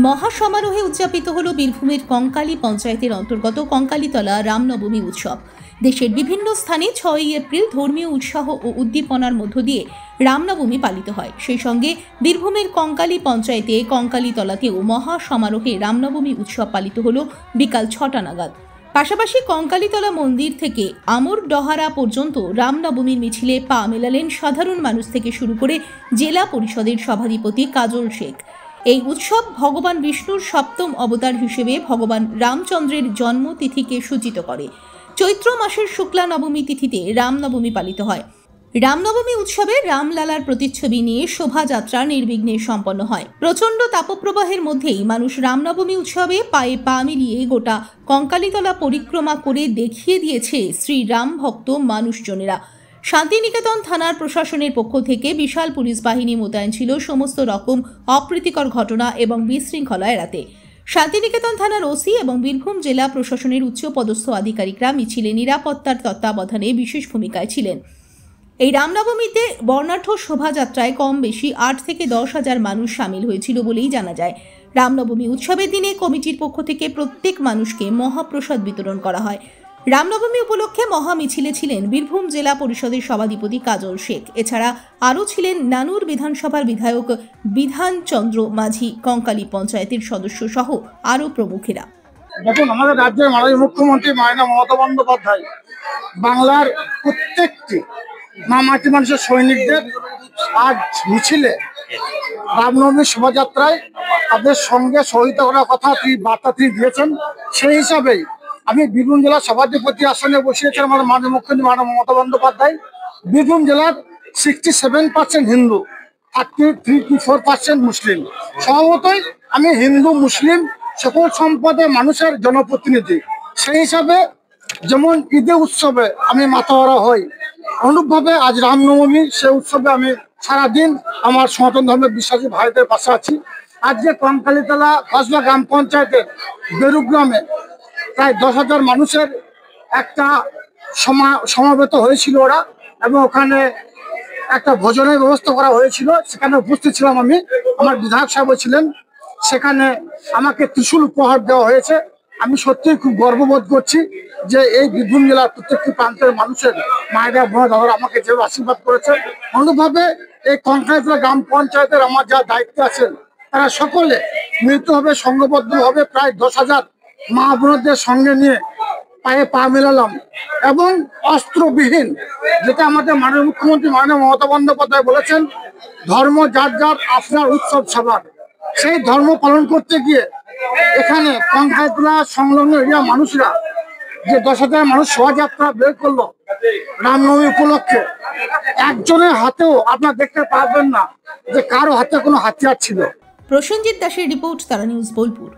মহাসমারোহে উদযাপিত হল বীরভূমের কঙ্কালী পঞ্চায়েতের অন্তর্গত কঙ্কালীতলা রামনবমী উৎসব। দেশের বিভিন্ন স্থানে 6ই এপ্রিল ধর্মীয় উৎসাহ ও উদ্দীপনার মধ্য দিয়ে রামনবমী পালিত হয়। সেই সঙ্গে বীরভূমের কঙ্কালী পঞ্চায়েতে কঙ্কালীতলাতেও মহাসমারোহে রামনবমী উৎসব পালিত হল বিকাল 6টা নাগাদ। পাশাপাশি কঙ্কালীতলা মন্দির থেকে আমর ডহারা পর্যন্ত রামনবমীর মিছিলে পা মেলালেন সাধারণ মানুষ থেকে শুরু করে জেলা পরিষদের সভাধিপতি কাজল শেখ। এই উৎসব ভগবান বিষ্ণুর সপ্তম অবতার হিসেবে ভগবান রামচন্দ্রের জন্মতিথিকে সূচিত করে। চৈত্র মাসের শুক্লা নবমী তিথিতে রামনবমী পালিত হয়। রামনবমী উৎসবে রামলালার প্রতিচ্ছবি নিয়ে শোভাযাত্রা নির্বিঘ্নে সম্পন্ন হয়। প্রচণ্ড তাপপ্রবাহের মধ্যেই মানুষ রামনবমী উৎসবে পায়ে পা মিলিয়ে গোটা কঙ্কালীতলা পরিক্রমা করে দেখিয়ে দিয়েছে শ্রীরাম ভক্ত মানুষজনেরা। শান্তিনিকেতন থানার প্রশাসনের পক্ষ থেকে বিশাল পুলিশ বাহিনী মোতায়েন ছিল সমস্ত রকম অপ্রীতিকর ঘটনা এবং বিশৃঙ্খলা এড়াতে। শান্তিনিকেতন থানার ওসি এবং বীরভূম জেলা প্রশাসনের উচ্চপদস্থ আধিকারিকরা মিছিলে নিরাপত্তার তত্ত্বাবধানে বিশেষ ভূমিকায় ছিলেন। এই রামনবমীতে বর্ণাঢ্য শোভাযাত্রায় কম বেশি 8 থেকে 10 হাজার মানুষ সামিল হয়েছিল বলেই জানা যায়। রামনবমী উৎসবের দিনে কমিটির পক্ষ থেকে প্রত্যেক মানুষকে মহাপ্রসাদ বিতরণ করা হয়। রামনবমী উপলক্ষে মহা মিছিলে ছিলেন বীরভূম জেলা পরিষদের সভাধিপতি কাজল শেখ। এছাড়া আরও ছিলেন নানুর বিধানসভার বিধায়ক বিধানচন্দ্র মাঝি, কঙ্কালী পঞ্চায়েতের সদস্য সহ আরও প্রমুখেরা। দেখুন, আমাদের রাজ্যের মাননীয় মুখ্যমন্ত্রী মাননীয় মমতা বন্দ্যোপাধ্যায় বাংলার প্রত্যেকটি মাটি মানুষের সৈনিকদের আজ মিছিলে রামনবমীর শোভাযাত্রায় তাদের সঙ্গে সহযোগিতা করার কথা বার্তা তিনি দিয়েছেন। সেই হিসাবেই আমি বীরভূম জেলার সভাধিপতি আসনে বসিয়েছেন আমার মাননীয় মুখ্যমন্ত্রী মাননীয় মমতা বন্দ্যোপাধ্যায়। বীরভূম জেলার 67% হিন্দু, 33-34% মুসলিম। স্বভাবতই আমি হিন্দু মুসলিম সকল সম্প্রদায়ের মানুষের জনপ্রতিনিধি। সেই হিসাবে যেমন ঈদে উৎসবে আমি মাথাওয়ারা হই, অনুরূপভাবে আজ রামনবমী সে উৎসবে আমি সারাদিন আমার সনাতন ধর্মের বিশ্বাসী ভাইদের পাশে আছি। আজকে কঙ্কালীতলা কসবা গ্রাম পঞ্চায়েতের বেরুগ্রামে প্রায় 10,000 মানুষের একটা সমাবেত হয়েছিল ওরা, এবং ওখানে একটা ভোজনের ব্যবস্থা করা হয়েছিল। সেখানে উপস্থিত ছিলাম আমি, আমার বিধায়ক সাহেব ছিলেন। সেখানে আমাকে ত্রিশূল উপহার দেওয়া হয়েছে। আমি সত্যিই খুব গর্ববোধ করছি যে এই বীরভূম জেলার প্রত্যেকটি প্রান্তের মানুষের মায়েরা বোনা দাদারা আমাকে যেভাবে আশীর্বাদ করেছে, অনুরূপভাবে এই কঙ্কালীতলা গ্রাম পঞ্চায়েতের আমার যা দায়িত্ব আছেন তারা সকলে মিলিতভাবে সংঘবদ্ধভাবে প্রায় 10,000 মা বোনদের সঙ্গে নিয়ে পায়ে পা মেলালাম, এবং অস্ত্রবিহীন, যেটা আমাদের মাননীয় মুখ্যমন্ত্রী মাননীয় মমতা বন্দ্যোপাধ্যায় বলেছেন, ধর্ম যার যার আপনার উৎসব সবার। সেই ধর্ম পালন করতে গিয়ে এখানে কঙ্কালীতলা সংলগ্ন এরিয়া মানুষরা যে 10,000 মানুষ শোভাযাত্রা বের করলো রামনবমী উপলক্ষে, একজনের হাতেও আপনারা দেখতে পারবেন না যে কারো হাতে কোনো হাতিয়ার ছিল। প্রসেনজিৎ দাসের রিপোর্ট, তারা নিউজ, বোলপুর।